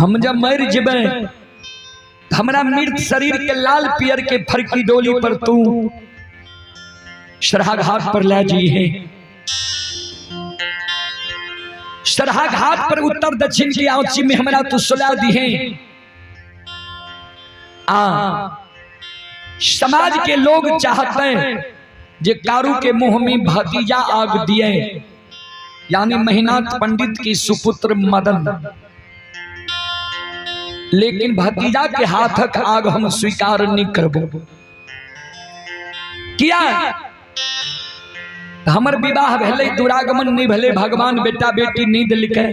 हम जब मर जबे हमरा मृत शरीर के लाल पियर के फरकी डोली पर तू सरहा घाट पर ले जी है। सरहा घाट पर उत्तर दक्षिण की आंची में हमरा तू सुला दी है। समाज के लोग चाहते हैं जे कारू के मुंह में भतीजा आग दिए, यानी महिनाथ पंडित की सुपुत्र मदन, लेकिन भतीजा के हाथक आग हम स्वीकार नहीं करबो। किया हमर विवाह भेले दुरागमन नहीं भेले, भगवान बेटा बेटी नहीं दिलके,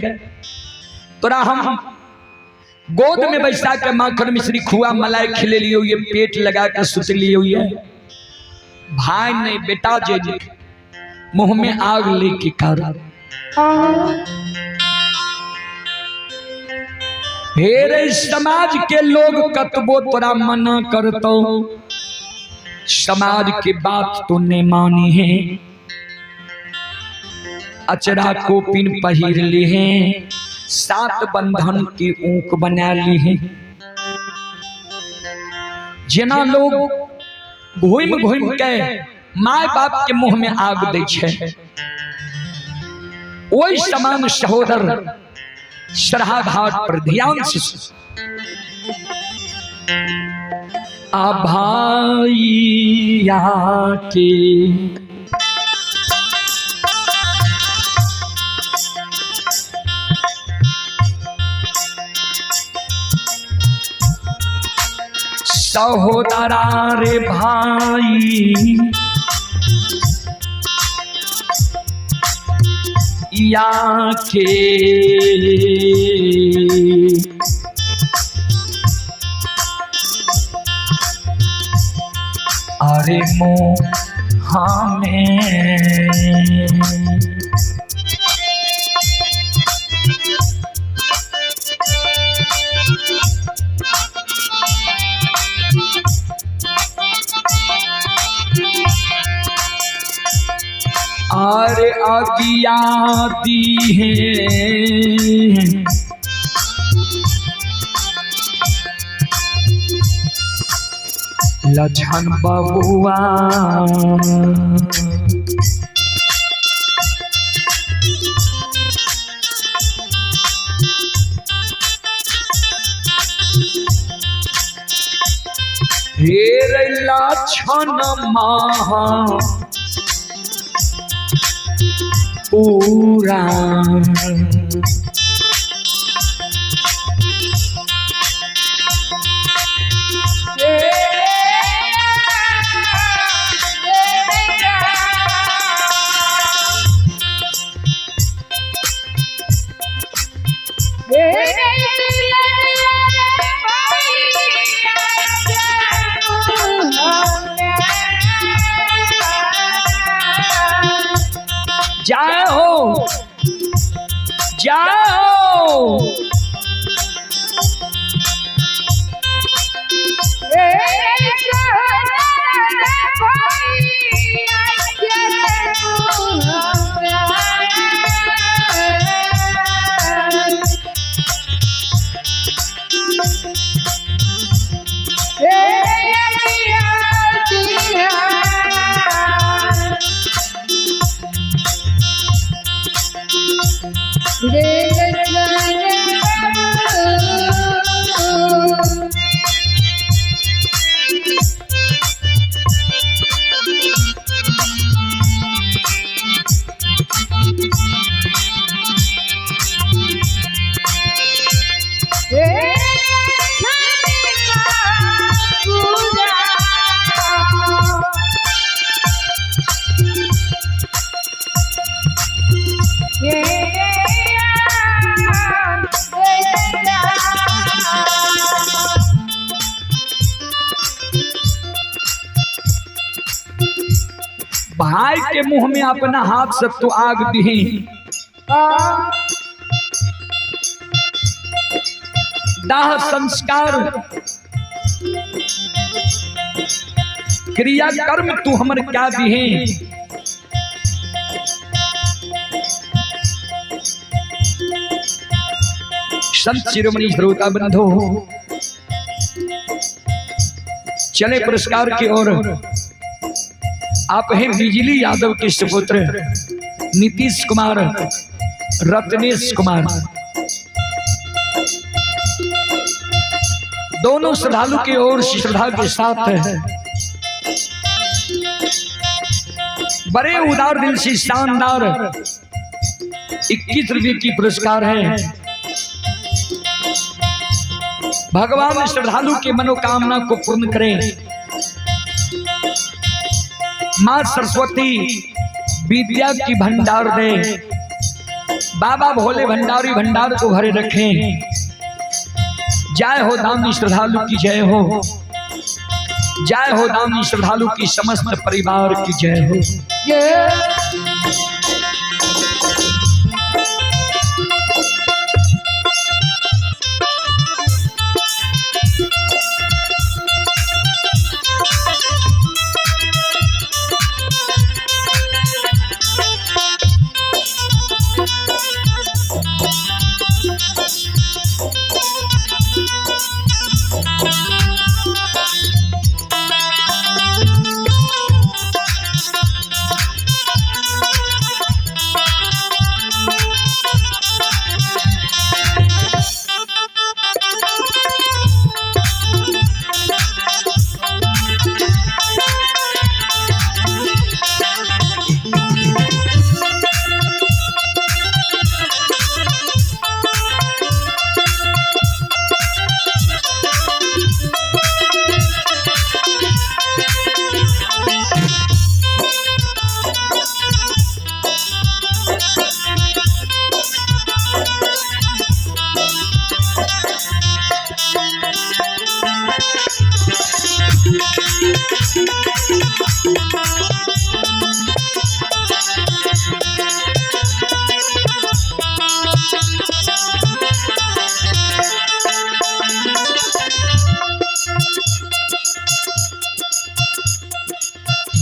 तोरा हम गोद में बैसा के माखन मिश्री खुआ मलाई खिले लियो, ये पेट लगा के सुत लियो, ये भाई नहीं बेटा जे मुंह में आग लेके कर। हेरे समाज के लोग कतबो तोरा मना करतो, समाज की बात तूने मानी है। अचरा को पिन पहिर ली है, 7 बंधन की ऊक बना ली है। जना लोग घूम घूम के माय बाप के मुंह में आग दे छे, वही समान सहोदर सरहा घाट पर ध्यान से आ भाइया के सहोदरा रे भाई या के अरे मुँह में अरे आगिया दी है लछन बबुआ, हेरे लछन महा पूरा जाओ जाओ भाई के मुंह में अपना हाथ से तो आग दी, दाह संस्कार क्रिया कर्म तू हमर क्या दी, संत शिरोमणि श्रोता बंधु, चले पुरस्कार की ओर। आप हैं बिजली यादव के सुपुत्र नीतीश कुमार, रत्नेश कुमार। दोनों श्रद्धालु की ओर श्रद्धा के साथ बड़े उदार दिल से शानदार 21 रुपये की पुरस्कार है। भगवान श्रद्धालु के मनोकामना को पूर्ण करें। मां सरस्वती विद्या की भंडार दे। बाबा भोले भंडारी भंडार को भरे रखें। जय हो दानी श्रद्धालु की जय हो। जय हो दानी श्रद्धालु की समस्त परिवार की जय हो।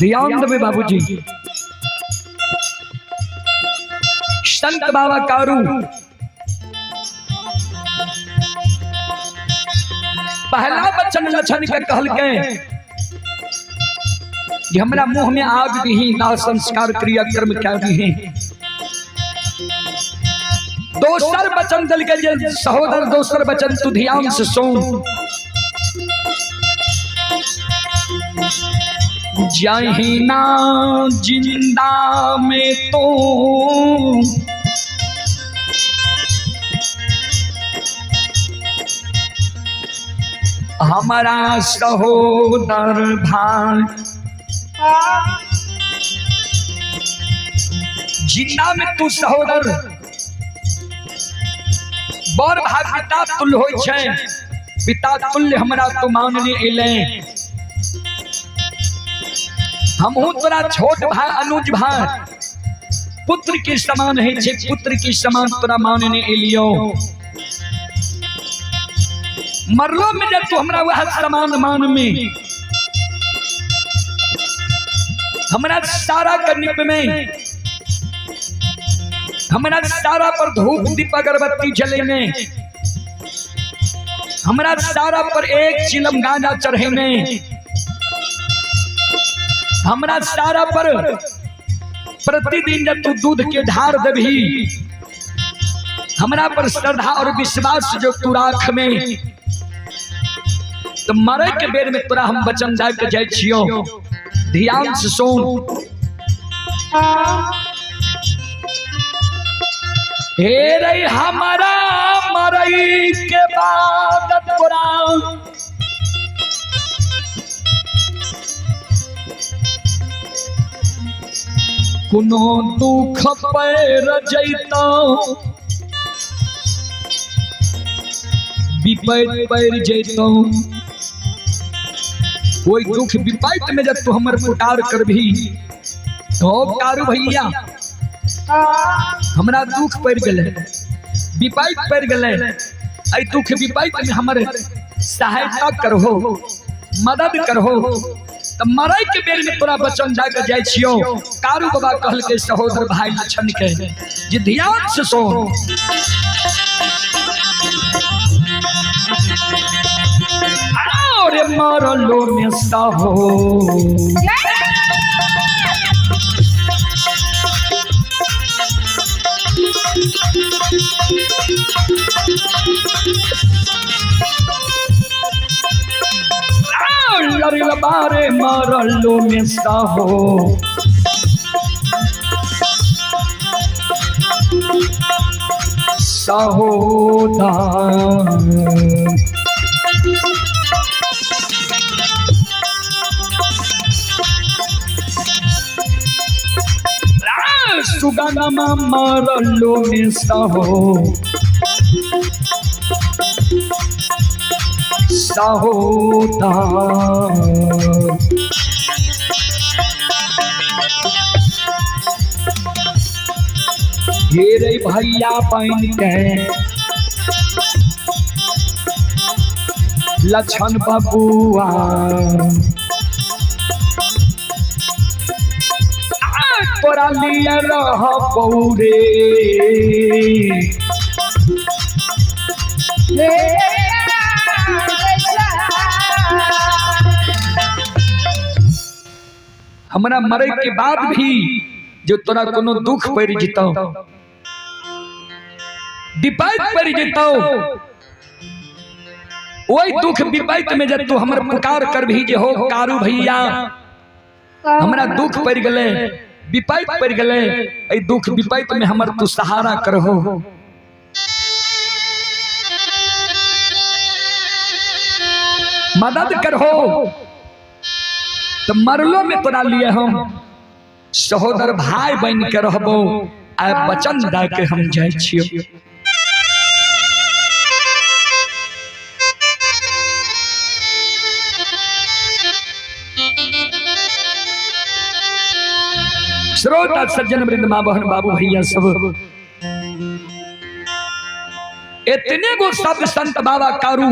ध्यान देवे बाबूजी। संत बाबा कारू पहला बचन लक्षण के कहल के कि हमरा मुंह में आग दी दाह संस्कार क्रिया कर्म क्या दी। दोसर बचन दल के सहोदर, दोसर बचन तू ध्यान से सुन। जही ना जिंदा में तो हमारा सहोदर भाई, जिंदा में तू सहोदर बर भाग पिता तुल्य होय छै। पिता तुल्य हमरा तो मानने एले। हमहू तोरा छोट भाई अनुज भाई पुत्र के समान है छे। पुत्र के समान तोरा मानने एलियो। मरलो में जब तू हमरा वह समान मान में हमरा सारा कनिप में हमरा सारा पर धूप दीप अगरबत्ती जले में हमरा सारा पर एक चिलम गांजा चढ़े में हमरा सारा पर प्रतिदिन जब तू दूध के ढार देबही हमरा पर श्रद्धा और विश्वास जो तू राख में तो मरे के बेर में तोरा हम वचन दे के जाय छियो। ध्यान से सुन। हे रे हमारा मरई के बाद तोरा कुनो दुख पैर जैतो विपैत पैर जैतो। कोई दुख विपैत में जब तू हमर पुकार करभी तो कारू भैया हमरा दुख पड़ गए, विपैत पड़ गए। ऐ दुख विपैत में हमर सहायता करहो, मदद करहो। तो मरई के बेर में तोरा बचन जाके जाय छियो। कारू बाबा कहल के सहोदर भाई लक्षण के जे ध्यान से सुन। अरे मरलो में साहो बारे मरलो में साहो साहोदान सुगनमा मरलो में साहो साहोदान हे रे भैया बन के लछन बबुआ तोरा लिए रह पौरे हमरा मरे के बाद भी जो तोरा कोनो दुख पड़ जितो विपैत पड़ जितो वही दुख विपैत में जब तू हमर पुकार कर भी जे हो कारू भैया हमरा दुख पड़ गले विपैत पड़ गले ए दुख विपैत में हमर तू सहारा करहो मदद करहो तो मरलो में तोरा लिए हम सहोदर भाई बन के रहबो आ वचन दा के हम जाय छियो श्रोता सज्जन वृंद मां बहन बाबू भैया सब इतने गो शब्द संत बाबा कारू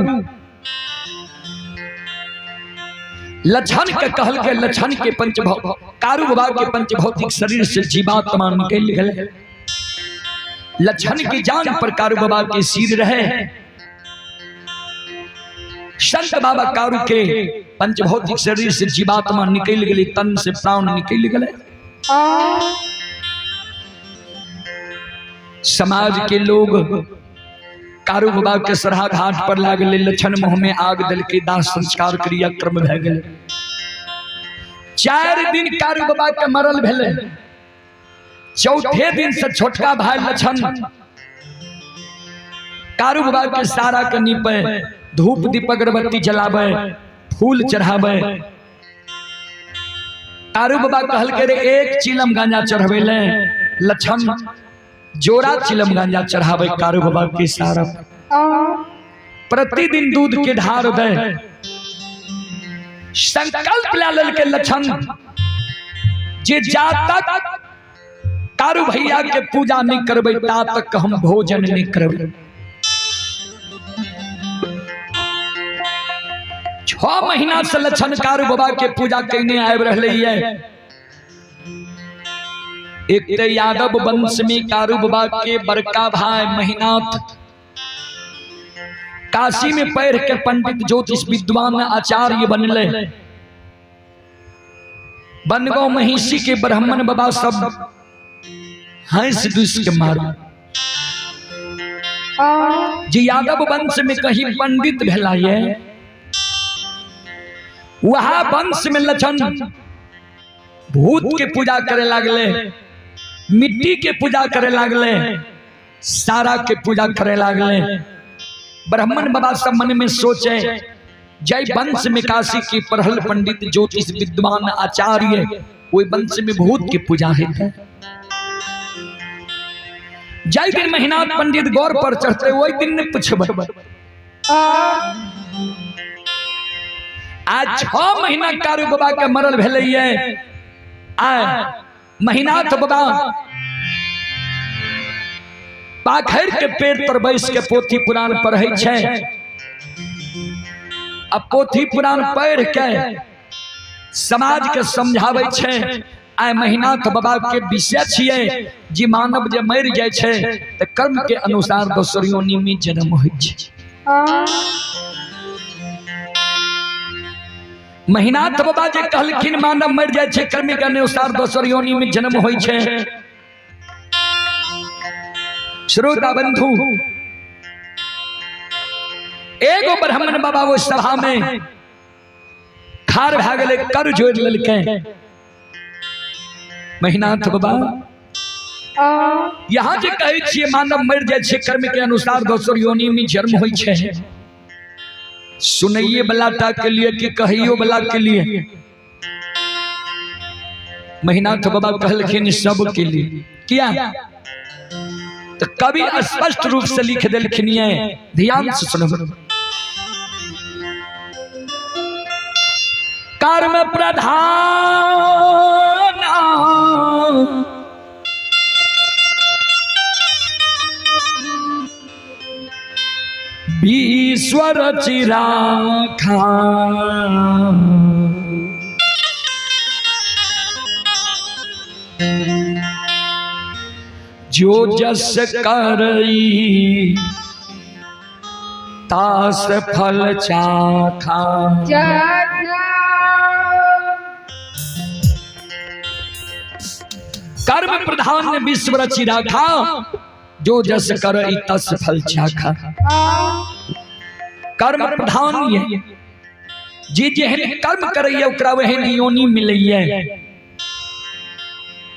लछन के कहल के लछन के कारू बाबा के पंच भौतिक शरीर से जीवात्मा निकल गए लछन की जान पर कारू बाबा के सिर रहे संत बाबा कारू के पंच भौतिक शरीर से जीवात्मा निकल गई तन से प्राण निकल गए समाज के लोग कारू बाबा के सरहा घाट पर लागले लछन मुँह में आग दल के दाह संस्कार क्रिया क्रम भे गए 4 दिन कारू बाबा के मरल भेले चौथे दिन से छोटका भाई लछन कारू बाबा के सारा के नीपे धूप दीप अगरबत्ती जलावे फूल चढ़ावे कारू बाबा कहल के रे 1 चिलम गांजा चढ़ावेले लछन जोड़ा चिलम गांजा चढ़ावे कारू बाबा के सारा प्रतिदिन दूध के धार दे संकल्प लाल के लछन जे जा तक कारू भैया के पूजा नहीं करबे ता तक हम भोजन नहीं करबे 6 महीना से लछन कारू बाबा के पूजा करने आब रहले है एक तो यादव वंश में कारू बाबा के बड़का भाई महिनाथ काशी में पैर के पंडित ज्योतिष विद्वान आचार्य बनले बनगो महिषी के ब्राह्मण बाबा सब हंस दुस के मार जी यादव वंश में कहीं पंडित भेला है वहां वंश में लछन भूत के पूजा करे लागले मिट्टी के पूजा करे लागले सारा के पूजा करे लागले ब्राह्मण बाबा सब मन में सोचे जय वंश में काशी की प्रहल पंडित ज्योतिष विद्वान आचार्य वो वंश में भूत की पूजा है जय दिन महिनाथ पंडित गौर पर चढ़ते वही दिन ने पूछबे आज 6 महीना कारू बाबा के मरल भेले आ महिनाथ बाबा पाखर के पेड़ पर बैस के पोथी पुराण पढ़े छे अब पोथी पुराण पढ़ के समाज के समझावे छे आय महीनाथ बाबा के विषय छियै जे मानव जे मरि जाय छै त कर्म के अनुसार दोसर योनि में जन्म होय छै। महीनाथ बाबा जे कहलखिन मानव मरि जाय छै कर्म के अनुसार दोसर योनि में जन्म होय छै। श्रोता बंधु एगो ब्राह्मण बाबा वो सभा में खार भए गेलै, कर जोड़ लेलकै। महीनाथ बाबा यहाँ जे कहै छियै मानव मरि जाय छै कर्म के अनुसार दोसर योनि में जन्म होय छै, सुनइए वाला टा के लिए कि कहियो वाला के लिए? महीनाथ बाबा कहलखिन सब के लिए। क्या? तो कवि स्पष्ट रूप से लिख देलखिन, ध्यान से सुनो। कर्म प्रधान ईश्वर चिराखा, जो जस करई तास फल चाखा। कर्म प्रधान विश्व रचि राखा, जो जस करई तस फल चाखा। कर्म प्रधान ये जे जेहन कर्म करैया ओकरा वहन योनि मिलैया।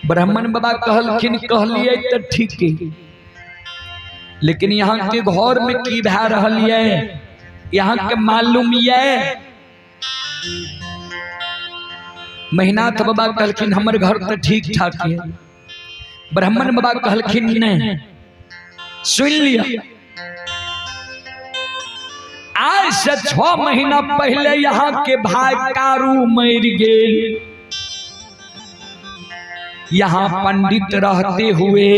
ब्राह्मण बाबा कहलखिन कहलिए तो ठीक है, लेकिन यहाँ के घर में की भै रहल है यहाँ के मालूम है? महीनाथ बाबा कहलखिन हमर घर तो ठीक ठाक है। ब्राह्मण बाबा कहलखिन नहीं, सुन लिया, आज से 6 महीना पहले यहाँ के भाई कारू मर गेल। यहाँ पंडित रहते हुए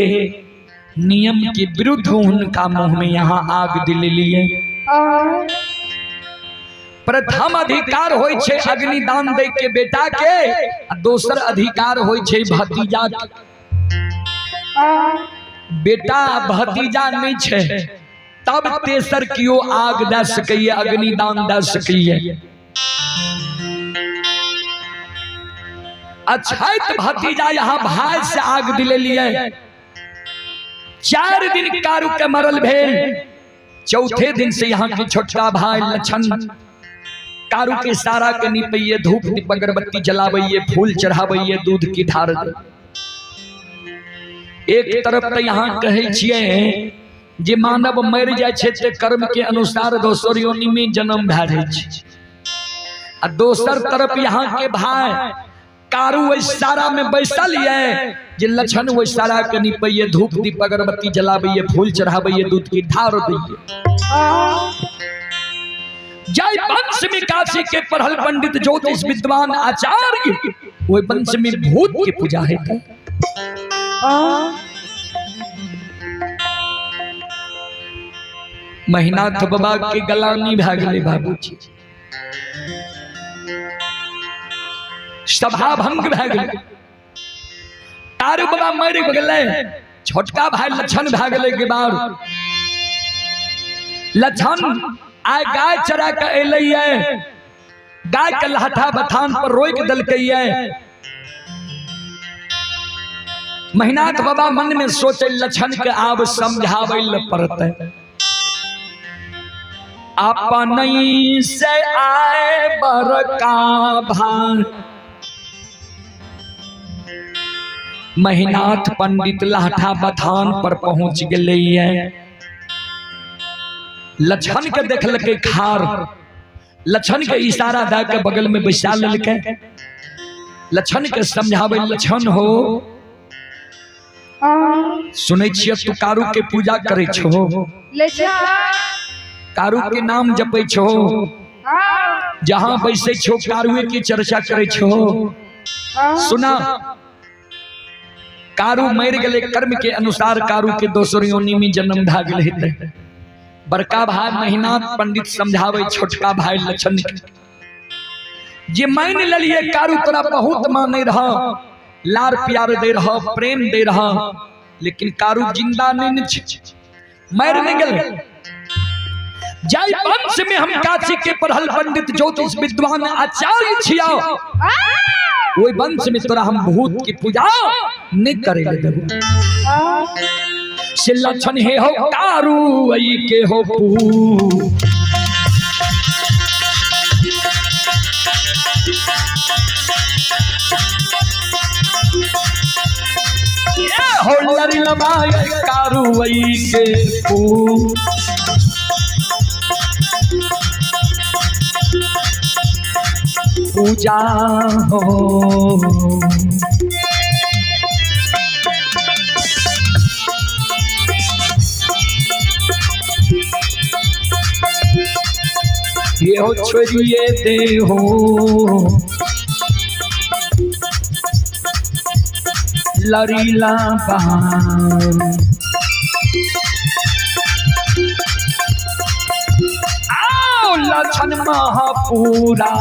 नियम के विरुद्ध उनका मुंह में यहाँ आग दिल लिए। प्रथम अधिकार होय छे अग्निदान दे के बेटा के, दोसर अधिकार होय छे भतीजा के। बेटा भतीजा नहीं छे तब तेसर कियो आग दे सकैये, अग्निदान दे सकैये। अच्छा भतीजा यहाँ भाई से आग दिले लिए। 4 दिन कारू के मरल भेल। चौथे दिन से यहाँ के छोटका भाई लछन कारू के सारा के निपैये, धूप दीप अगरबत्ती जलाबैये, फूल चढ़ाबैये, दूध की ढार दे। एक तरफ तो यहाँ कहे छिये जे मानव मर जाय छे ते कर्म के अनुसार दोसर योनि में जन्म भै जाय छे, आ दोसर तरफ यहाँ के भाई कारू वही सारा में बैसल है जे लछन वही सारा के निपैये, धूप दीप अगरबत्ती जलाबैये, फूल चढ़ाबैये, दूध की ढार दैये। जय वंश में काशी के पढ़ल पंडित ज्योतिष विद्वान आचार्य, वो वंश में भूत की पूजा है। महीनाथ बाबा के गलानी भै गेलै बाबूजी, सभा भंग भै गेलै। कारू बाबा मर गेलै, छोटका भाई लछन भै गेलै के बाद लछन आय गाय चरा के अइलै, गाय के लाठा बथान पर रोक देलकै। महीनाथ बाबा मन में सोचे लछन के आब समझाबै ल पड़तै। अपन से आए बड़का भाई महीनाथ पंडित लाठा बथान पर पहुंच गए। लछन के देखलकै खार, लछन के इशारा दे के बगल में बैसा लेलकै। लछन के समझावे, लछन हो सुनै छियै तू कारू के पूजा करे छो, कारू के नाम जपै छो, जहां बैसे छो कारुए की चर्चा करे छो। सुना, कारू मर गए, कर्म के अनुसार कारू के दोसर योनि में जन्म भै गेल हेतै। बड़का भाई महीनाथ पंडित समझावे छोटका भाई लछन के जे मान लिये कारू तोरा बहुत माने रहा, लार प्यार दे रहा, प्रेम दे रहा, लेकिन कारू जिंदा नहीं मर नहीं गए। जय वंश में हम काशी के पढ़ल पंडित ज्योतिष विद्वान आचार्य छिया, वही वंश में तोरा हम भूत की पूजा नहीं करे देबो। से लक्षण है हो कारू वही के हो पू, हो लरी लमाय कारू वही के पू। पूजा हो ये हो छोड़िए दे हो लरीला आओ लक्षण महापूरा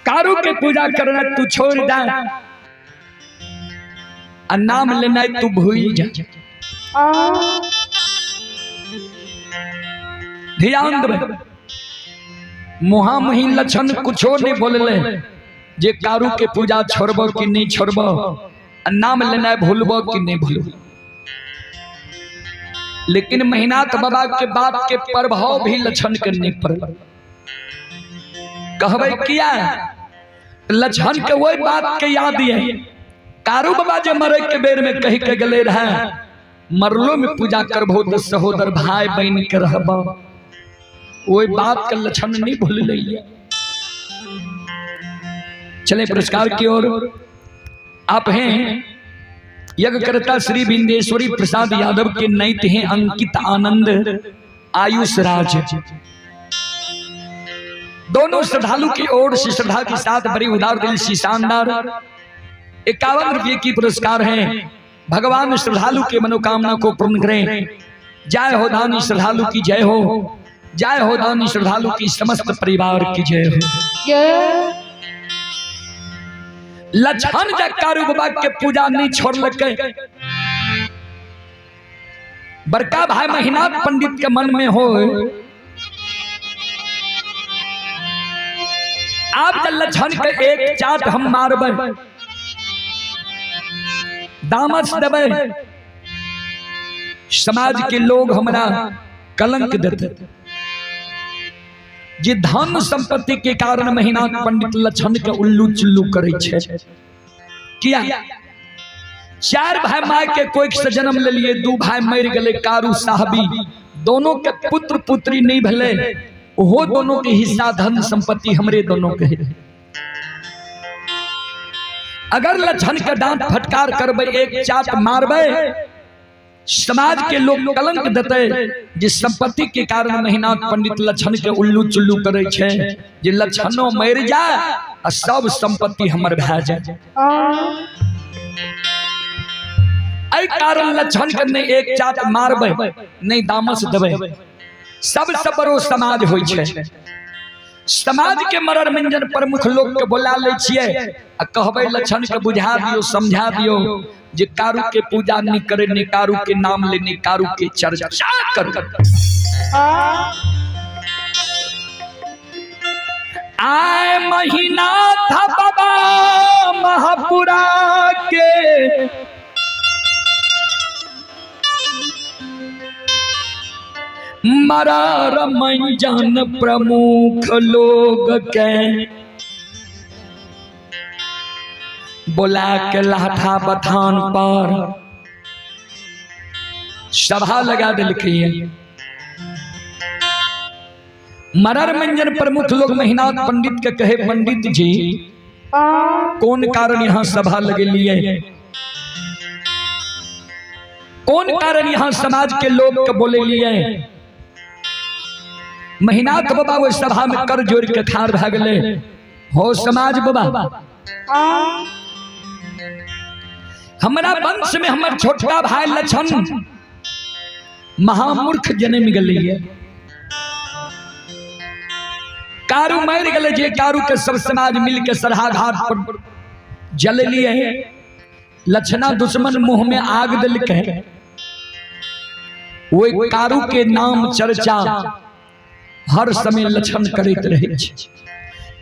कारू के पूजा करना तू छोड़ दे, नाम लेना तू भूल जा। ध्यान दे, मुहा मुही लक्षण कुछो नहीं बोलले, जे कारू के पूजा छोड़बो कि नहीं छोड़बो, नाम लेना भूलबो कि नहीं भूलबो। लेकिन मेहनाथ बाबा के बात के प्रभाव भी लक्षण करने पर कहबे किया लक्षण के वही बात के याद है। कारू बाबा जे मरे के बेर में कही के गले रहे, मरलो में पूजा करबो तो सहोदर भाई बहन के रहबो, वही बात का लक्षण नहीं भूल लिया। चले पुरस्कार की ओर। आप हैं यज्ञकर्ता श्री बिंदेश्वरी प्रसाद यादव के नैत हैं अंकित आनंद आयुष राज। दोनों श्रद्धालु की ओर से श्रद्धा के साथ बड़ी उदार दिल से शानदार 51 रुपये की पुरस्कार है। भगवान श्रद्धालु के मनोकामना को पूर्ण करें। जय हो दानी श्रद्धालु की जय हो, जय हो दानी श्रद्धालु की समस्त परिवार की जय हो। लक्षण जब कारू बाबा के पूजा नहीं छोड़ लगे, बड़का भाई महीनाथ पंडित के मन में हो आप जब लक्षण के एक चाट हम मारबे, दामस देवे, समाज के लोग हमरा कलंक देते। जे धन संपत्ति के कारण महीनाथ पंडित लक्षण के उल्लू चुल्लू करे छे। किया 4 भाई माय के कोई से जन्म ले लिए, 2 भाई मर गए कारू साहबी, दोनों के पुत्र पुत्री नहीं भले, वो दोनों के हिस्सा धन संपत्ति हमरे दोनों के है। अगर लक्षण के डांट फटकार करबे, एक चाट मारबे, समाज के लोग कलंक देते। जिस संपत्ति के कारण महीनाथ पंडित लक्षण के उल्लू चुल्लू करे छे, जे लक्षणों मर जाए और सब संपत्ति हमर भै जाए। ऐ कारण लक्षण के नहीं एक चाट मारबे, नहीं दामस देबे, सबसे बड़ो समाज होय छे। समाज के मरर मंजन प्रमुख लोग के बुला ले छिए आ कहबे लक्षण के बुझा दियो समझा दियो जे कारू के पूजा नहीं करे ने कारू के नाम लेने कारू के चर्चा कर आए महीना था बाबा महापुरा के मरार मंजन प्रमुख लोग के बुला के लाठा बथान पर सभा लगा दिलखिए। मरार मंजन प्रमुख लोग महीनाथ पंडित के कहे पंडित जी कौन कारण यहाँ सभा लगे लिए, कौन कारण यहाँ समाज के लोग के बोले लिए। महीनाथ बाबा वो सभा में कर जोड़ के ठाड़ भागले हो समाज बाबा हमारा वंश में हमार छोटका भाई लक्षण महामूर्ख जन्म गए, कारू मर गए जे कारू के सब समाज मिल के सरहा घाट पर जल लिए। लक्षणा दुश्मन मुंह में आग दिल के वो कारू के नाम चर्चा हर समय लक्षण करते रहे।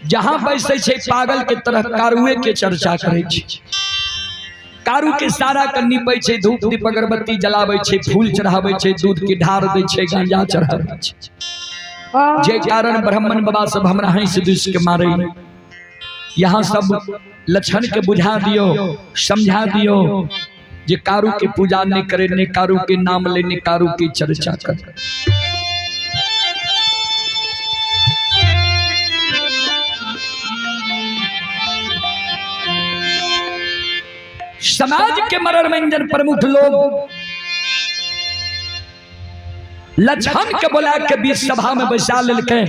जहां बैसे छे पागल के तरह कारुए के चर्चा करे छे, कारू के सारा के निपै छे, धूप दीप अगरबत्ती जलावे छे, फूल चढ़ावे छे, दूध की ढार दे छे, गांजा चढ़ावे छे। जे कारण ब्राह्मण बाबा सब हमरा हंस दुस के मारे। यहाँ सब लक्षण के बुझा दियो समझा दियो जे कारू के पूजा नहीं करे ने कारू के नाम लेने कारू की चर्चा कर। समाज के मरर मंजन प्रमुख लोग लक्षण के बुला के बीच सभा में बैसा लेके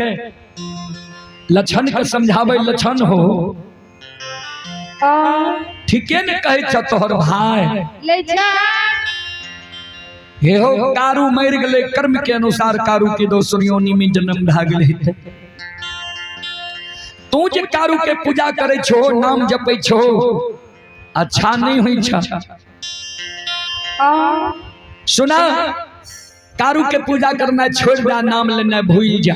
लक्षण के समझावे। लक्षण हो ठीके ने कहे छ तोहर भाई हे हो कारू मर गए कर्म के अनुसार कारू के दोसर योनि में जन्म भा गए। तू जे कारू के पूजा करे छो नाम जपे छो अच्छा नहीं हुई छा। सुना कारू के पूजा करना छोड़ जा, नाम लेना भूल जा।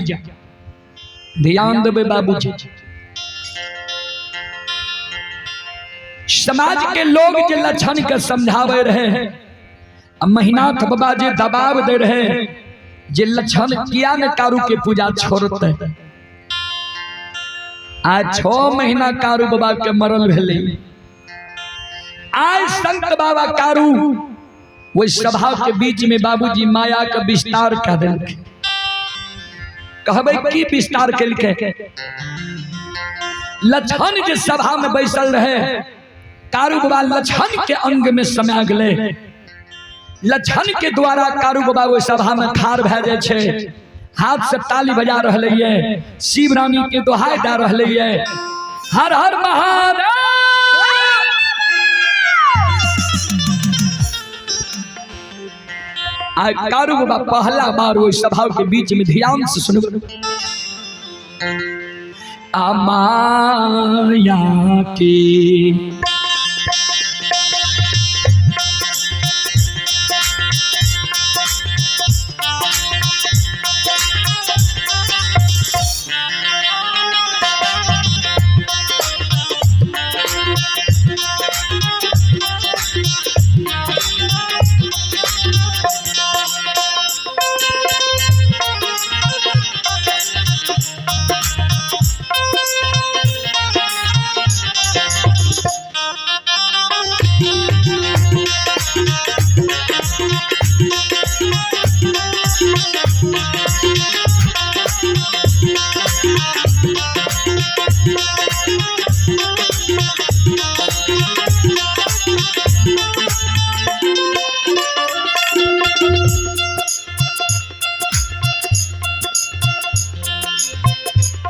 ध्यान देवे बाबूजी। समाज के लोग जे लक्षण के समझावे रहे हैं, महीनाथ बाबा जे दबाव दे रहे हैं जे लक्षण किया ने कारू के पूजा छोड़ते। आज 6 महीना कारू बाबा के मरल भेले। आज संत बाबा कारू वो सभा के बीच में बाबूजी माया का विस्तार कर दिलके। कहबे की विस्तार केलके। लक्षण जे सभा में बैसल रहे कारू बाबा लक्षण के अंग में समा गए। लक्षण के द्वारा कारू बाबा वो सभा में ठाड़ भे जाए छे, हाथ से ताली बजा रहले ये, शिव रानी के दोहाई दा रहले ये, हर हर महादेव। आज कारू बाबा पहला बार वो सभा के बीच में ध्यान से सुनो। माया की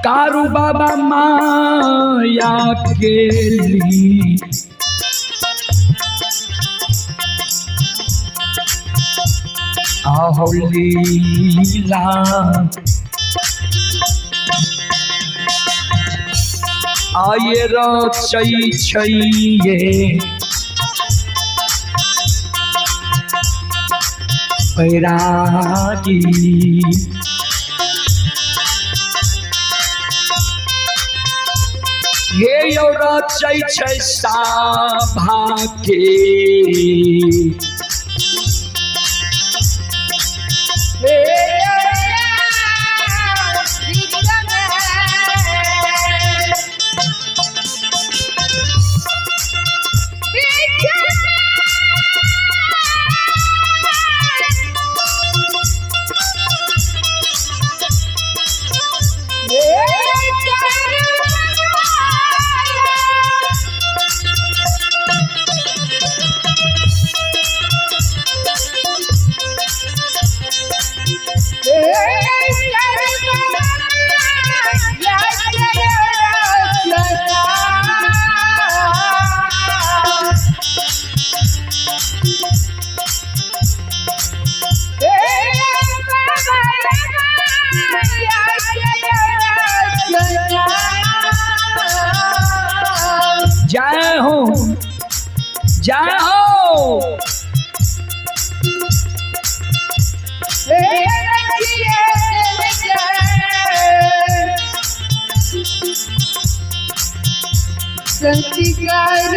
कारू बाबा माया के लिए आहो लीला आये रचै छैये बैरागी ये यो रचै छै साभा के जय हो जय हो संतिकार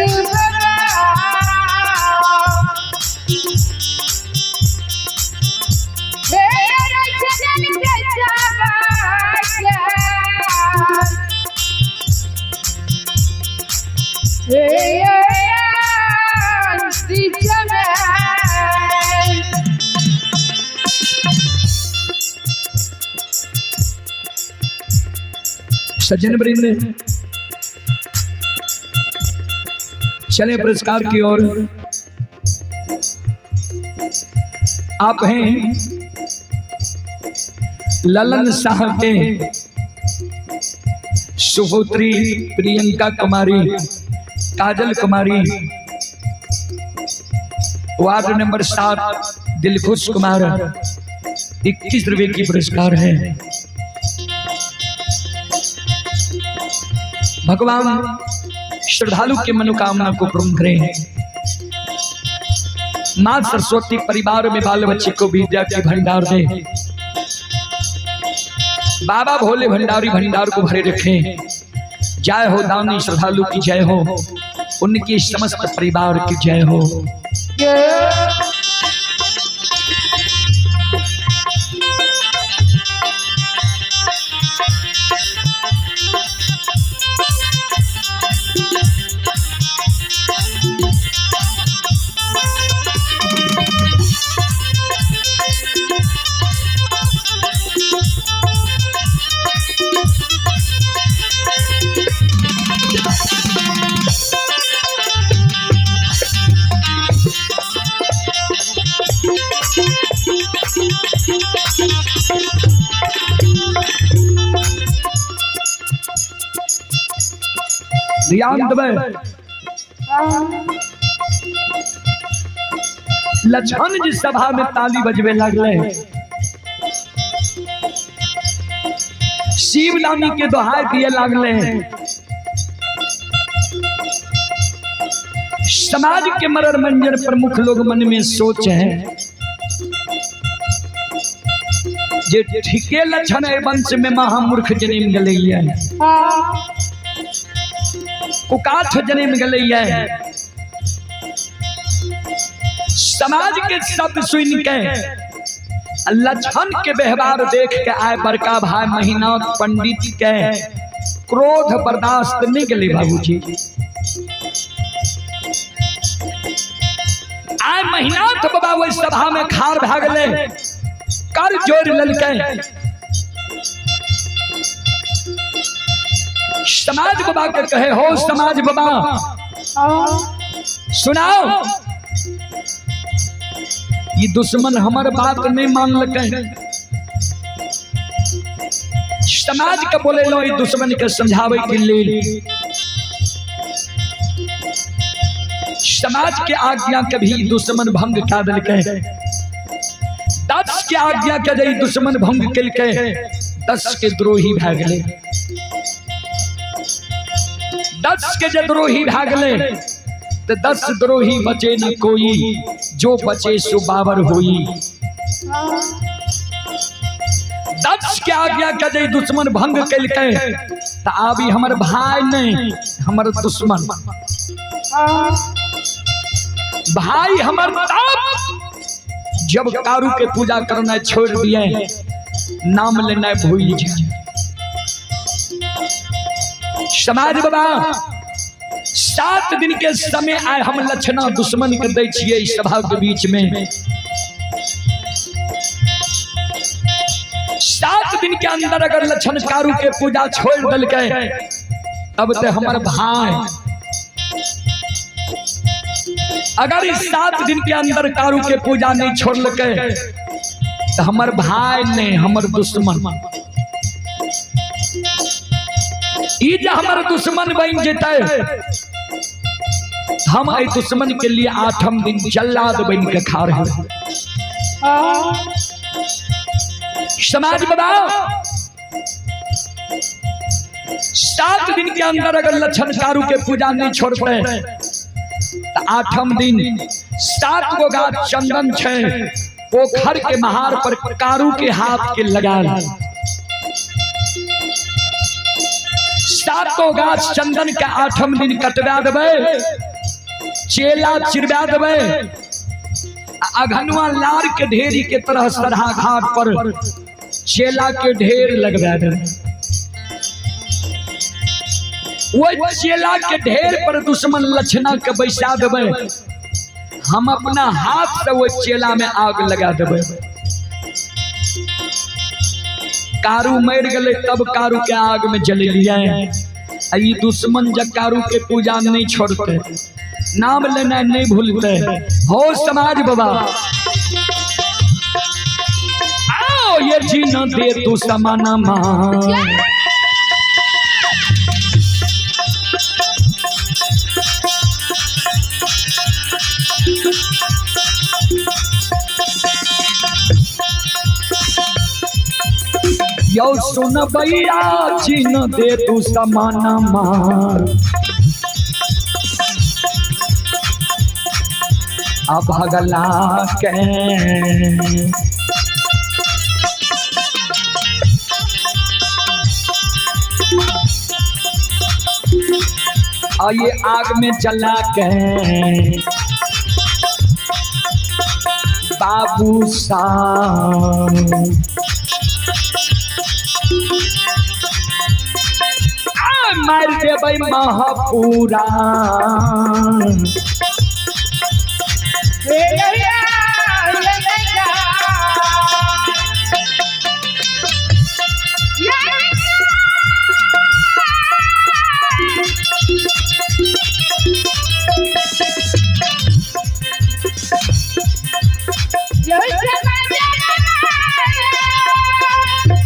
सज्जन वृंद चले पुरस्कार की ओर। आप हैं ललन साहब के सुपुत्री प्रियंका कुमारी काजल कुमारी, वार्ड नंबर 7 दिलखुश कुमार, 21 रुपए की पुरस्कार है। भगवान श्रद्धालु के मनोकामना को पूर्ण करें। मां सरस्वती परिवार में बाल बच्चे को विद्या के भंडार दे। बाबा भोले भंडारी भंडार को भरे रखें। जय हो दानी श्रद्धालु की जय हो, उनकी समस्त परिवार की जय हो। लछन जी सभा में ताली बजवे लगले। शिव नामी के दोहाई दिए लगले। समाज के मरण मंजर प्रमुख लोग मन में सोच है जे ठीके लछन वंश में महामूर्ख जन्म गलैया, कुकाठ जन्म गलैया। समाज के शब्द सुन के लछन के व्यवहार देख के आए बड़का भाई महीनाथ पंडित के क्रोध बर्दाश्त नहीं गले। बाबूजी आए महीनाथ बाबा वही सभा में खार भागले, कर जोर ललके। समाज बाबा के कहे हो समाज बाबा सुनाओ, ये दुश्मन हमार बात नहीं मान लगे। समाज के बोले लो ये दुश्मन के समझावे के लिए। समाज के आज्ञा के भी दुश्मन भंग कर दिलके। 10 के आज्ञा के जई दुश्मन भंग कलके 10 के द्रोही भाग गए। 10 के जे द्रोही भागले तो 10 द्रोही बचे न कोई, जो बचे सो बाबर होई। 10 के आज्ञा के दुश्मन भंग कलके तो अभी हमर भाई नहीं हमर दुश्मन, भाई हमर तब जब कारू के पूजा करना छोड़ दिए, नाम लेना भूल जाए। समाज बाबा 7 दिन के समय आए, हम लक्षणा दुश्मन के दै छियै इस सभा के बीच में। 7 दिन के अंदर अगर लक्षण कारू के पूजा छोड़ दल के तब ते हमर भाई, अगर इस 7 दिन के अंदर कारू के पूजा नहीं छोड़ के तो हमर भाई नहीं हमर दुश्मन, ये हमर दुश्मन बन जेते। हम आई दुश्मन के लिए 8 दिन जल्लाद बन के खा रहे हैं। समाज बताओ 7 दिन के अंदर अगर लक्षण कारू के पूजा नहीं छोड़ते तो 8 दिन 7 गो गाछ चंदन छे पोखर के महार पर कारू के हाथ के लगा 7 गो गाछ चंदन के 8 दिन कटवा देवे, चेला चिरवा देवे, अघनुआ लार के ढेरी के तरह सरहा घाट पर चेला के ढेर लगवा देवे। वो चेला के ढेर पर दुश्मन लक्षणा के बैसा देवे, हम अपना हाथ से वो चेला में आग लगा देवे। कारू मर गए तब कारू के आग में जल लिया। दुश्मन जब कारू के पूजा नहीं छोड़ते, नाम लेना नहीं भूलते हो। समाज बाबा आओ ये जीना दे तू समाना मां, यो सुन भैया जीन दे तू समाना मार, अब भगला के आइए आग में जला के बाबू साहब मार देबै महापूरा।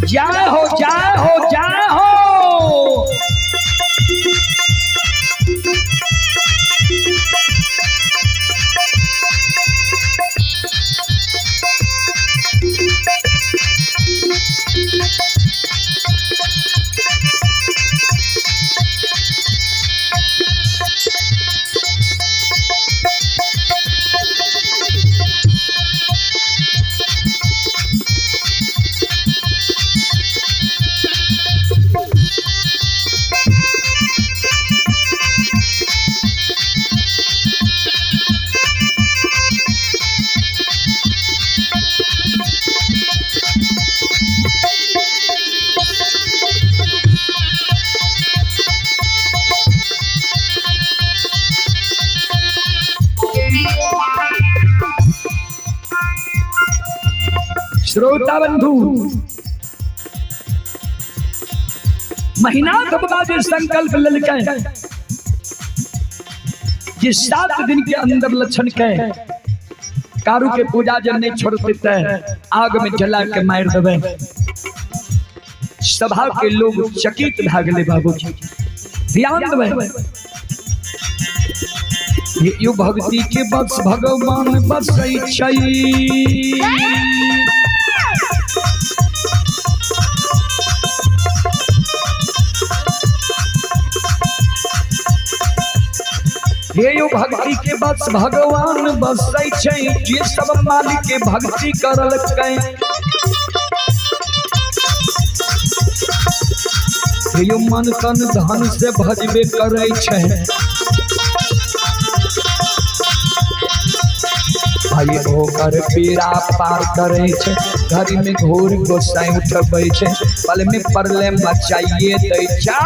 जय हो जय हो जय हो। श्रोता बंधु महीना बाबा जो संकल्प ललके जिस 7 दिन के अंदर लक्षण के कारू के पूजा जब नहीं छोड़ते आग में जला के मार देवे। सभा के लोग चकित भागले। बाबूजी ध्यान देवे, यू भक्ति के बस भगवान बसै छै। हे यो भक्ति के बस भगवान बसै छै, जे सब मालिक के भक्ति करल कै। हे यो मन तन धन से भजबे करै छै, भाई ओकर पीड़ा पार करे छै। घर में घोर गोसाई उठबै छै, पल में परले मचाइए दै छै।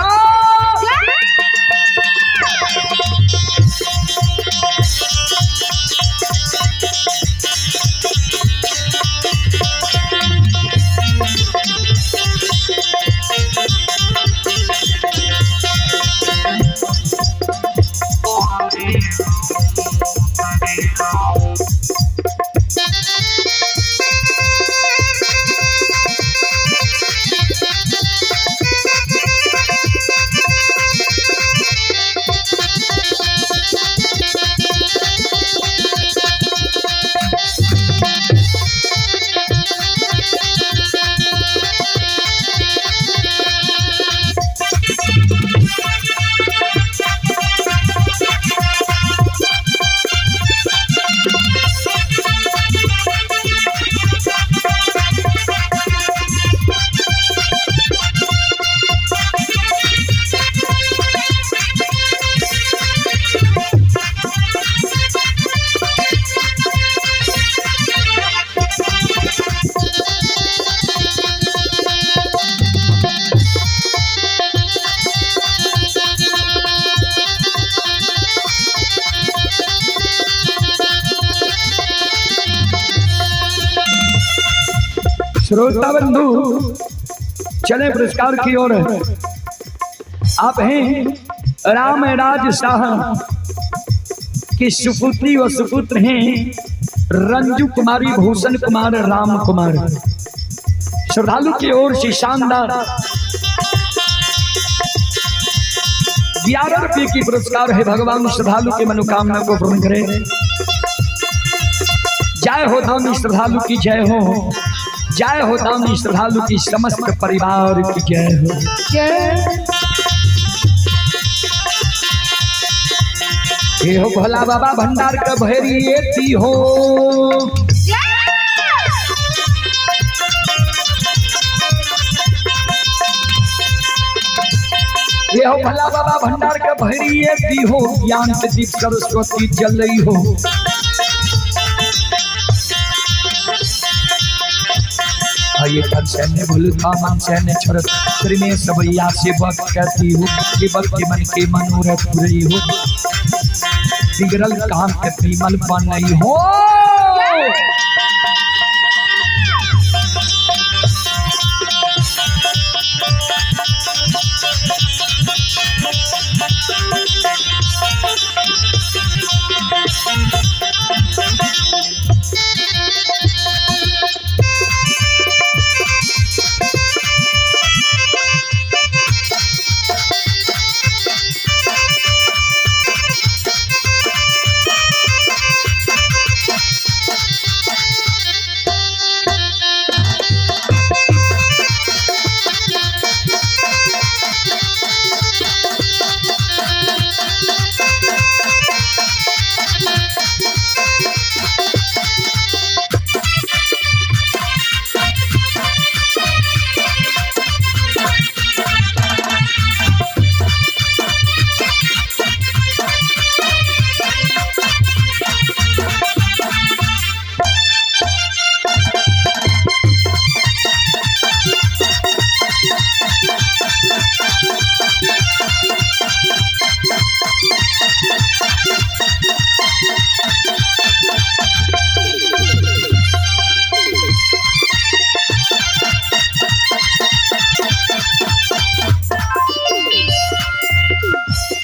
श्रोता बंधु चले पुरस्कार की ओर। आप हैं राम राज शाह की सुपुत्री व सुपुत्र हैं रंजू कुमारी भूषण कुमार राम कुमार। श्रद्धालु की ओर से शानदार 11 रुपये की पुरस्कार है। भगवान श्रद्धालु की मनोकामना को पूर्ण करे। जय हो दानी श्रद्धालु की जय हो, जय हो दानी श्रद्धालु की समस्त परिवार की जय हो। हे हो भोला बाबा भंडार का भैरी हो, ये हो भोला बाबा भंडार का भैरी हो, ज्ञान के दीप सरस्वती जल रही हो। ये तन सैन्य भूल था मन सैन्य छरत में सबैया से वक्त कहती हूँ कि बल के मन के मनोरथ पूरी हो, बिगड़ल काम के विमल बन नहीं हो।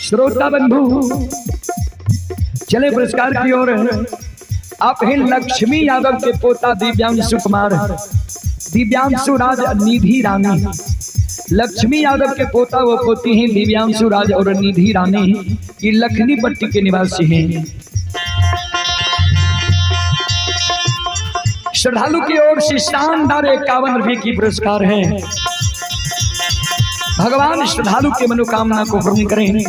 श्रोता बंधु चले पुरस्कार की ओर। आप हैं लक्ष्मी यादव के पोता दिव्यांशु कुमार, दिव्यांशु राज निधि रानी। लक्ष्मी यादव के पोता व पोती हैं दिव्यांशु राज और निधि रानी, ये लखनी पट्टी के निवासी हैं। श्रद्धालु की ओर से शानदार 51 रुपये की पुरस्कार है। भगवान श्रद्धालु के मनोकामना को पूर्ण करें।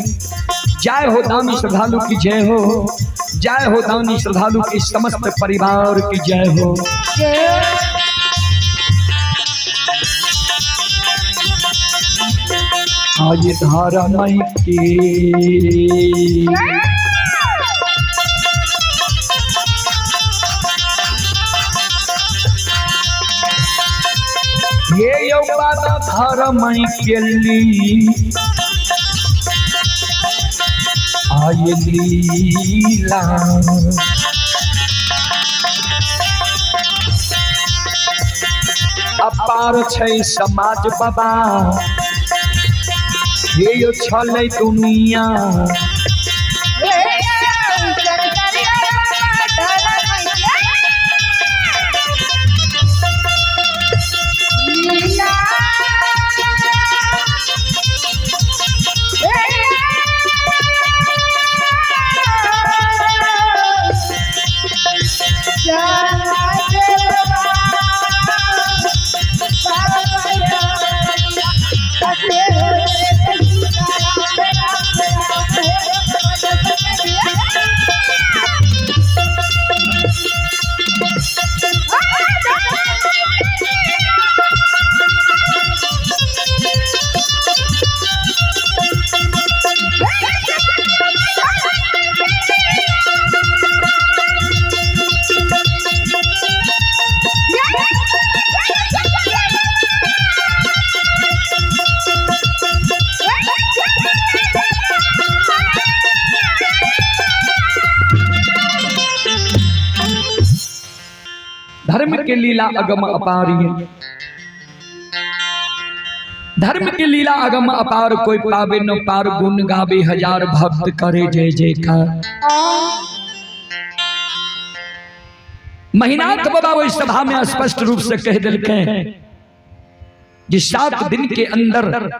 जय हो दानी श्रद्धालु की जय हो, जय हो दानी श्रद्धालु की समस्त परिवार की जय हो। आज धारा मई की ये यौवादा धारा मई के ली आय लीला अपार छै समाज बाबा ये यो छले दुनिया धर्म के लीला अगम अपार है, धर्म के लीला अगम अपार कोई पावे न पार गुण गावे हजार भक्त करे जय जयकार। महीनाथ बाबा वो सभा में स्पष्ट रूप से कह दिलके कि 7 दिन के अंदर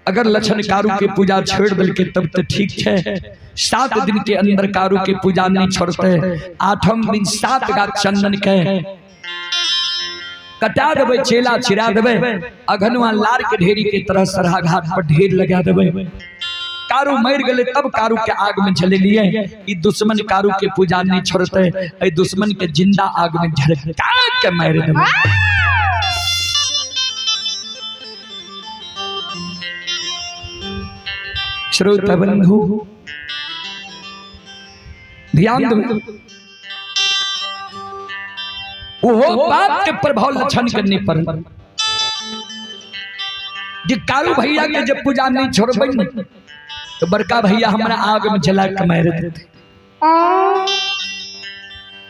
अगर लक्षण कारू के पूजा छोड़ दिल के तब तो ठीक है, 7 दिन के अंदर कारू के पूजा नहीं छोड़ते, 8वें दिन 7 गाछ चंदन के कटा देवे, चेला चिरा देवे, अघनुआ लार के ढेरी के तरह सरहा घाट पर ढेर लगा देवे। कारू मर गए तब कारू के आग में जले लिए, ई दुश्मन कारू के पूजा नहीं छोड़ते, ई दुश्मन के जिंदा आग में झलका के मार देवे। श्रोता बंधु ध्यान दो, वो बात के प्रभाव लक्षण करने पर कि कारू भैया के जब पूजा नहीं छोड़बे तो बड़का भैया हमारा आग में जला के मार देते।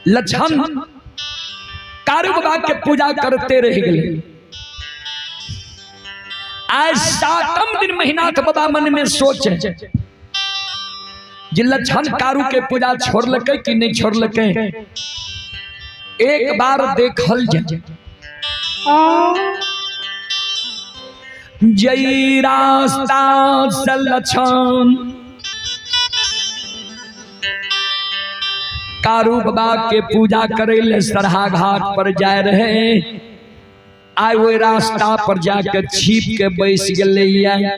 लक्षण कारू बाबा के पूजा करते रह गए। आज 7वें दिन महीनाथ बाबा मन में सोचे कि लक्षण कारू के पूजा छोड़ लके कि नहीं छोड़ लके, एक बार देखल जाए। जय रास्ता से लक्षण कारू बाबा के पूजा करे ले सरहा घाट पर जाए रहे। आए वो रास्ता पर जाकर छिप के बैस गए।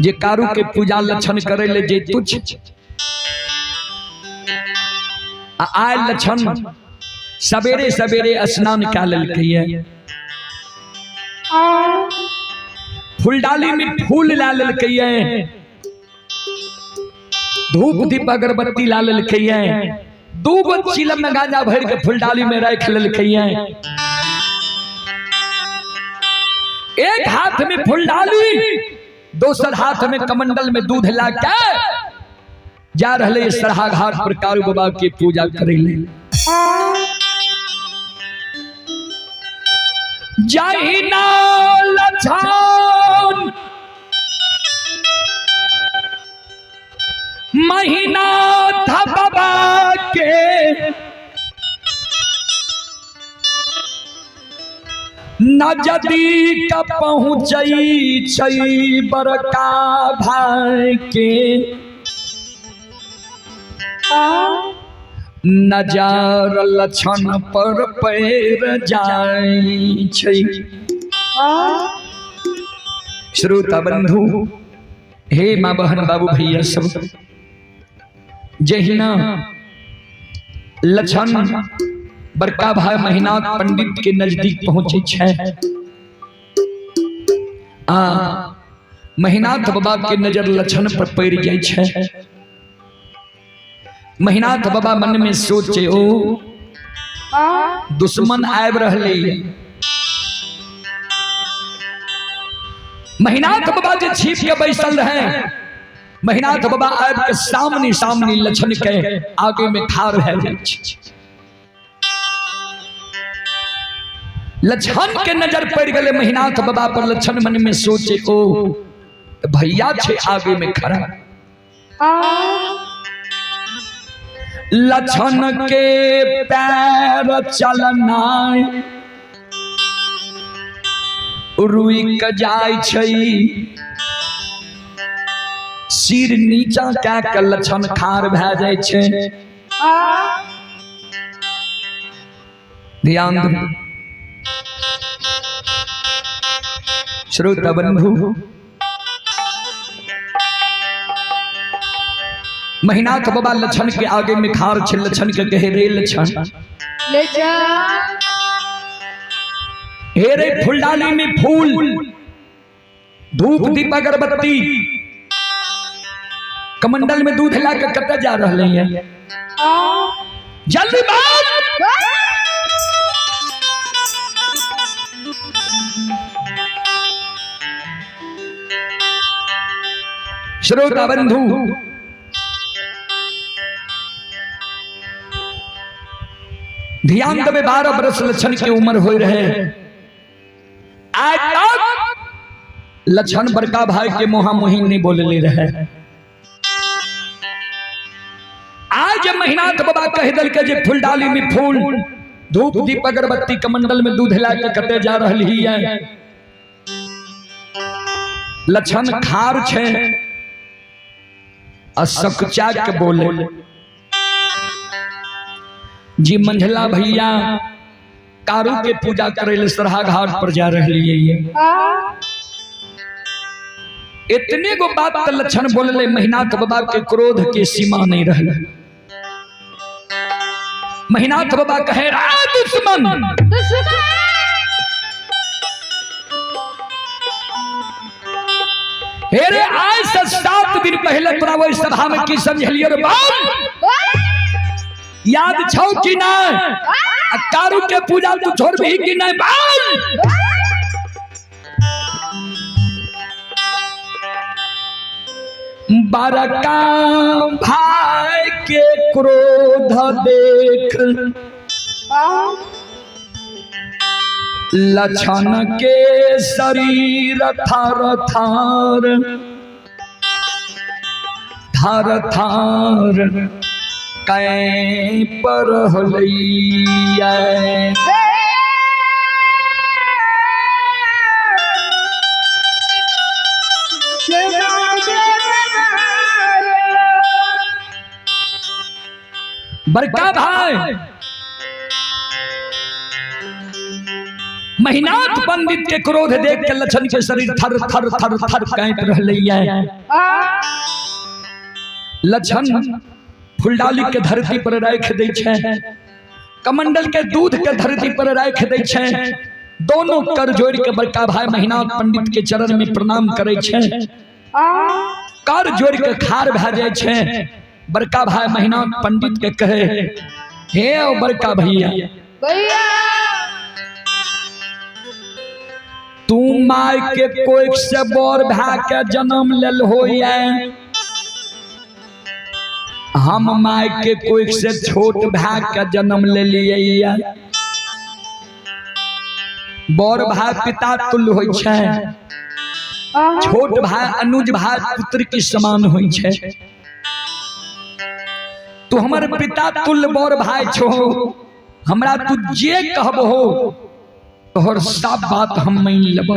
जे कारू के पूजा लक्षण करे ले जे तुच्छ आय लक्षण सवेरे सवेरे स्नान क्या ललकैया, फूलडाली में फूल ला ललकैया, धूप दीप अगरबत्ती ला ललकैया, 2 चिलम में गांजा भर के फूलडाली में रख ललकैया। एक हाथ में फूलडाली, दूसर हाथ में कमंडल में दूध ला के जा रहे सरहा घाट पर कारू बाबा की पूजा करे ले। जय ना लक्षण महीनाथ बाबा के नजदीक पहुँचई छई बड़का भाई के नजार लक्षण पर पैर जाय। श्रोता बंधु हे माँ बहन बाबू भैया सब, जहिना लछन बड़का भाई महीनाथ पंडित के नजदीक पहुंचे छे, महीनाथ बाबा के नजर लछन पर पड़ जाए छे। महीनाथ बाबा मन में सोचे, ओ दुश्मन आब रहले। महीनाथ बाबा जे छिप के बैसल रहे, महीनाथ बाबा आब के सामने सामने लछन के आगे में ठाड़ है। लछन के नजर पड़ गए महीनाथ बाबा पर। लछन मन में सोचे, ओ भैया छे आगे में खड़ा। लछन के पैर चलना रुक जाय छई, सिर नीचा क्या के लछन खार भै जाय छे। ध्यान दो श्रोता बंधु, महीनाथ बाबा लछन के आगे में खार छे। लछन के कहे, रे लछन, हे रे फूलडाली में फूल, धूप दीप अगरबत्ती, कमंडल में दूध ला के कत जा रहे हैं, जल्दी बात। श्रोता बंधु, ध्यान देवे 12 बरस लछन की उम्र हो रहे। आज तक लछन बड़का भाई के मोहा मोहिन नहीं बोलले रहे। आज महीनाथ बाबा कह दल के जे फूलडाली में फूल, धूप दीप अगरबत्ती, कमंडल में दूध ला के कते जा रही है। लछन खार छे, असकचा के बोले, जी मंझला भैया कारू के पूजा करे सरहा घाट पर जा रही है। इतने को बात तो लछन बोले, महीनाथ बाबा के क्रोध के सीमा नहीं रहे। महीनाथ बाबा कहे, दुश्मन हेरे आज से 7 दिन पहले तोरा वही सभा में की समझलिए रे बाप, याद छौ कि नहीं? कारू के पूजा तू छोड़ भी कि नहीं बाप? बड़का भाई के क्रोध देख लछन के शरीर थर थर थर थर कै पर हलैया। बड़का भाई महीनाथ पंडित के क्रोध देख के लछन के शरीर थर थर थर थर कांप रहलैया। लछन फूलडाली के धरती पर राख दै छै, कमंडल के दूध के धरती पर राख दै छै। दोनों कर जोड़ के बड़का भाई महीनाथ पंडित के चरण में प्रणाम करे छै। कर जोड़ के खार भै जाय छै। बड़का भाई महीनाथ पंडित के कहे, हे ओ बड़का भैया, तू माय के कोई से बोर भै के जन्म लेल होइए, हम माय के कोई से छोट भाई का जन्म ले लिए। बड़ भाई पिता तुल्य होय छै, छोट भाई अनुज भाई पुत्र के समान होय छै। तू हमर पिता तुल्य बड़ भाई छो, हमरा तू जे कहबो तोहर सब बात हम मान लेब।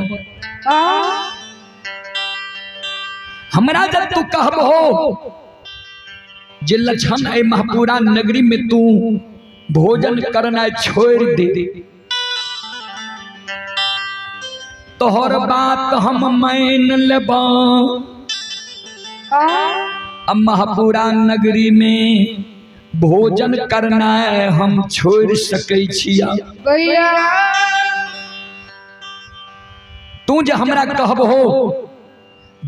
हमरा जब तू कहबो जे लछन ए महपुरा नगरी में तू भोजन करना छोड़ दे, तोहर बात हम मान लेब। अब महापुरा नगरी में भोजन करना है हम छोड़ सके छिया तू जो हमरा कहब हो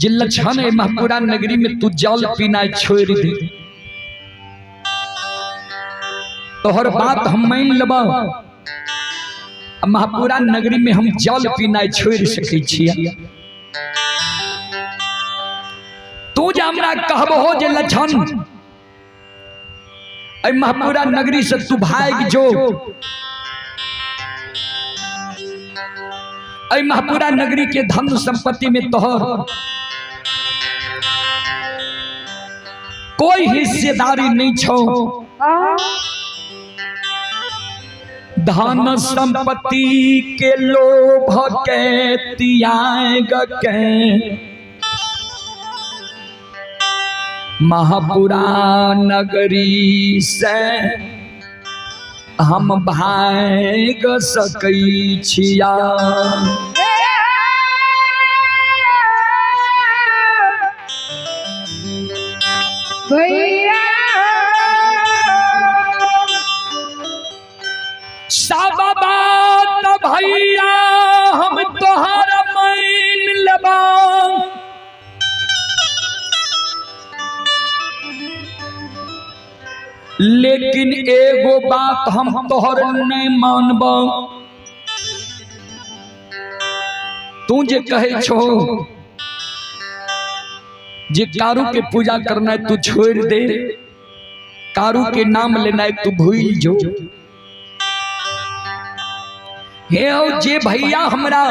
जे लक्षण है महापुरा नगरी में तू जल पीना छोड़ दे तोहर बात हम मान लेब महापुरा नगरी में हम जल पीना छोड़ सके छिया तू जो हमरा कहब हो जे लक्षण ऐ महापुरा नगरी से तू भाग जो ऐ महापुरा नगरी के धन संपत्ति में तोहर कोई हिस्सेदारी नहीं छो धन संपत्ति के लोभ के त्याग के महापुरा नगरी से हम भाग सकै छिया सब बात भैया हम तोहर मान लेबा लेकिन एगो बात हम तोहर नहीं मानब तू जे कहे छो जे कारू के पूजा करना है तू छोड़ दे कारू के नाम लेना है तू भूल जो हे जे भैया हमरा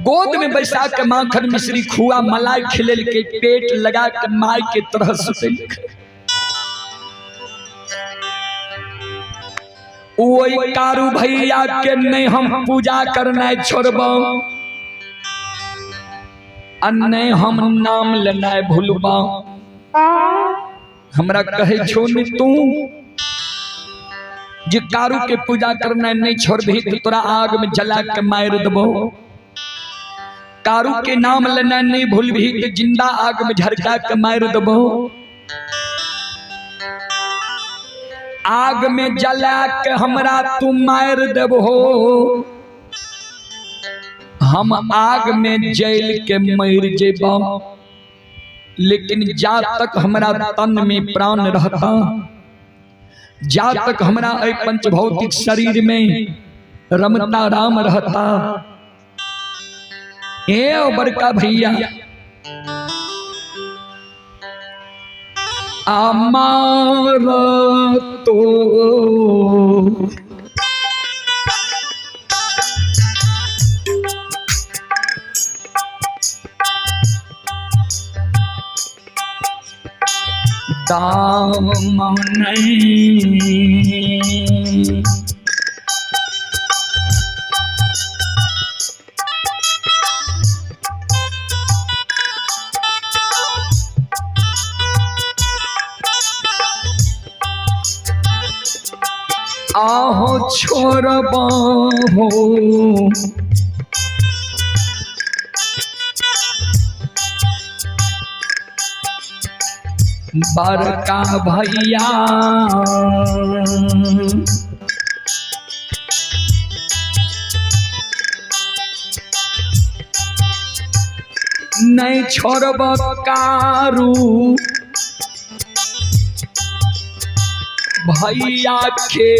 गोद में बैसा के माखन मिश्री खुआ मलाई खिलेल के पेट लगा के माय के तरह सुतल ओई कारू भैया के नहीं हम पूजा करना छोड़ब नहीं हम नाम लेना भूलबा हमरा कहे छो न तू जे कारू के पूजा करना नहीं छोड़बी तो तोरा आग में जला के मार देबो कारू के नाम लेना नहीं भूलबी तो जिंदा आग में झरका के मार देबो आग में जला के हमरा तू मार देबो हम आग में जल के मर जेबा लेकिन जा तक हमरा तन में प्राण रहता जा तक हमरा पंचभौतिक शरीर में रमता राम रहता ए बड़का भैया अमर तो दाम नहीं आहो छोड़बा हो बड़का भैया नहीं छोड़ब कारू भैया के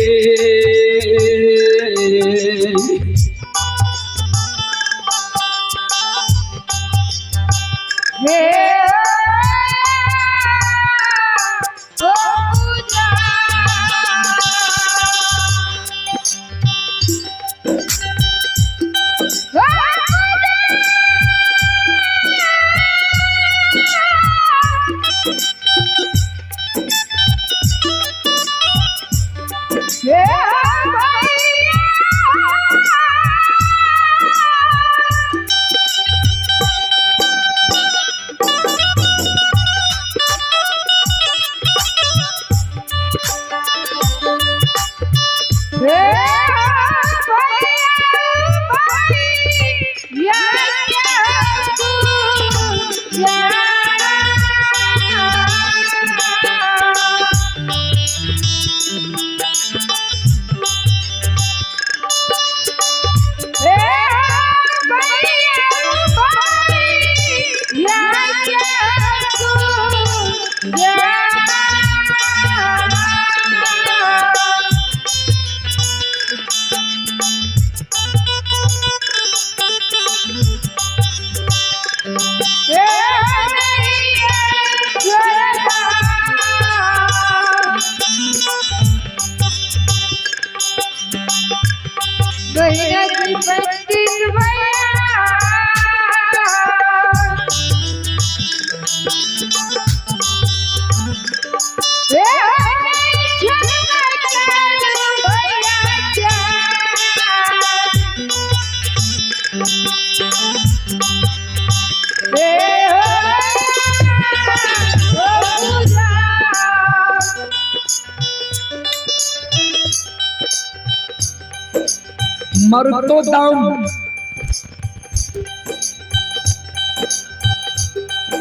मरतो दाम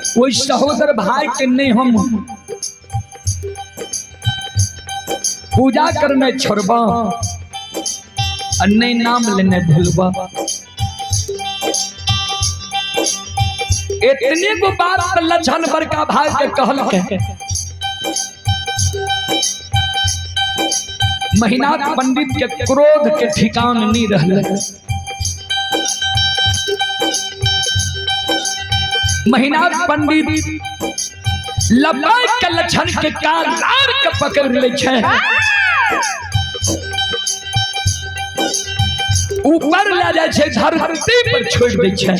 कोई सहोदर भाई के नहीं हम पूजा करने छोड़बा और नहीं नाम लेने भूलबा। इतने को बात लक्षण बड़का भाई के कहल के महीनाथ पंडित के क्रोध के ठिकान नहीं रहले। महीनाथ पंडित लबाई के लक्षण के कालार के पकड़ ले छे, ऊपर ले जाए छे, धरती पर छोड़ दे छे।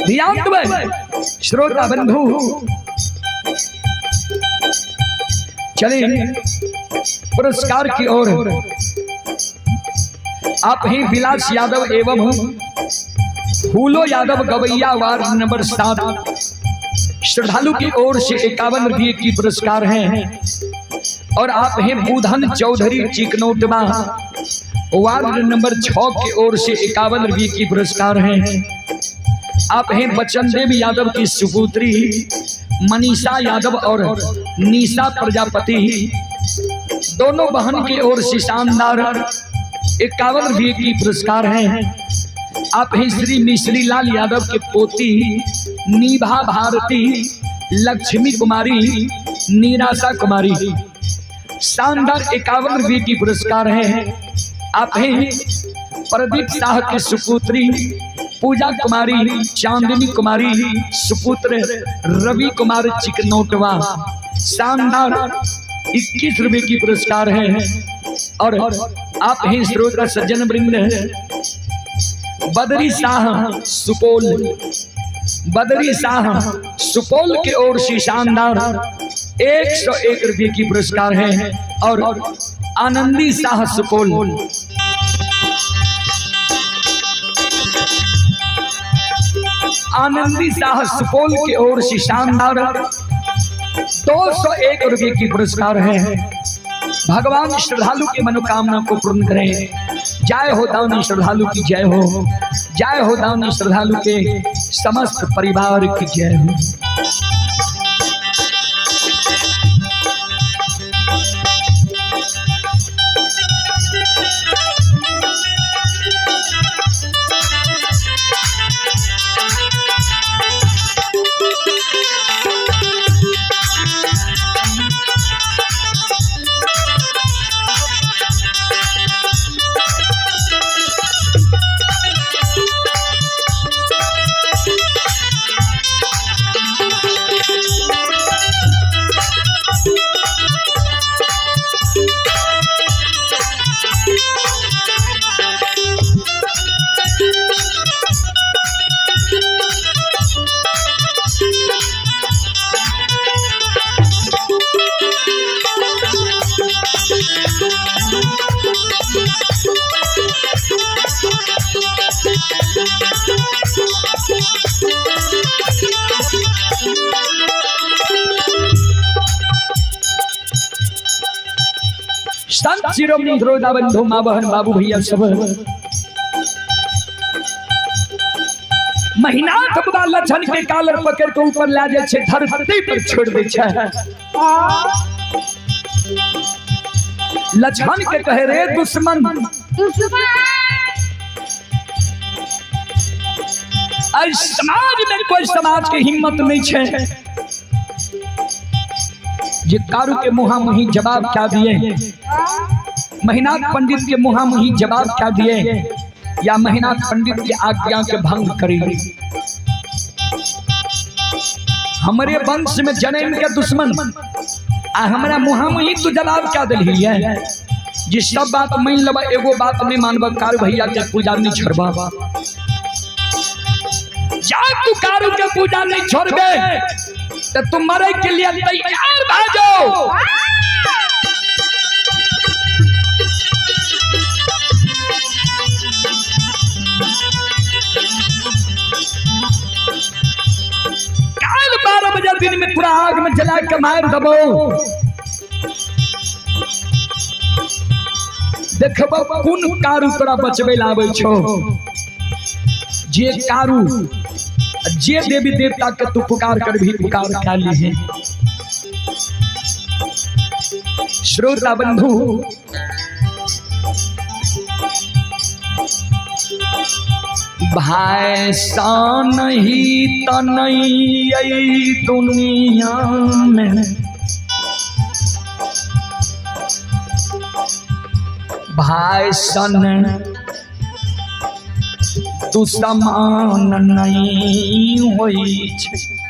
ध्यान देवे श्रोता बंधु, चले पुरस्कार की ओर। आप ही विलास यादव एवं फूलो यादव गवैया वार्ड नंबर 7 श्रद्धालु की ओर से 51 रुपये की पुरस्कार है। और आप हैं बुधन चौधरी चिकनौटवा वार्ड नंबर 6 की ओर से 51 रुपये की पुरस्कार है। आप हैं बच्चन देव यादव की सुपुत्री मनीषा यादव और निशा प्रजापति, दोनों बहन की ओर से शानदार 51 रुपये की पुरस्कार है। आप हैं श्री मिश्री लाल यादव के पोती नीभा भारती लक्ष्मी कुमारी निराशा कुमारी, शानदार 51 रुपये की पुरस्कार है। आप हैं प्रदीप शाह के सुपुत्री पूजा कुमारी चांदनी कुमारी सुपुत्र रवि कुमार चिकनौटवा, शानदार 21 रुपये की पुरस्कार है। और आप हैं श्रोता सज्जन वृंद बदरी शाह सुपौल, बदरी शाह सुपौल के ओर से शानदार 101 रुपये की पुरस्कार है। और आनंदी शाह सुपौल, आनंदी शाह सुपौल की ओर से शानदार 201 रुपये की पुरस्कार है। भगवान श्रद्धालु की मनोकामना को पूर्ण करें। जय हो दानी श्रद्धालु की जय हो, जय हो दानी श्रद्धालु के समस्त परिवार की जय हो। संत शिरोमणि श्रोता बंधु माँ बहन बाबू भैया सब महीनाथ बाबा लक्षण के कालर पकड़ के ऊपर ला जाए छे, धरती पर छोड़ दे छे। लक्षण के कहे रे दुश्मन, समाज में कोई समाज के हिम्मत नहीं छे। ये कारू के मुहामुही जवाब क्या दिए, महीनाथ पंडित के मुहामुही जवाब क्या दिए, या महीनाथ पंडित की आज्ञा के भंग करेगी। हमारे वंश में जन्म के दुश्मन आ हमारा मुहामुही तू जवाब क्या दिली है। जिस सब बात मान लबा, एगो बात नहीं मानबा, कारू भैया के पूजा नहीं छोड़बा। जा तू कारू के पूजा नहीं छोड़बे तो तुम मरे के लिए तैयार भाजो। पूरा आग में जला के मार दबो। देखबो कौन कारू तोरा बचबे लावे छो। जे कारू जे देवी देवता के तू पुकार कर भी पुकार खा ली है। श्रोता बंधु भाई सान ही तनई दुनिया में भाई सन तू समान नहीं होई छे।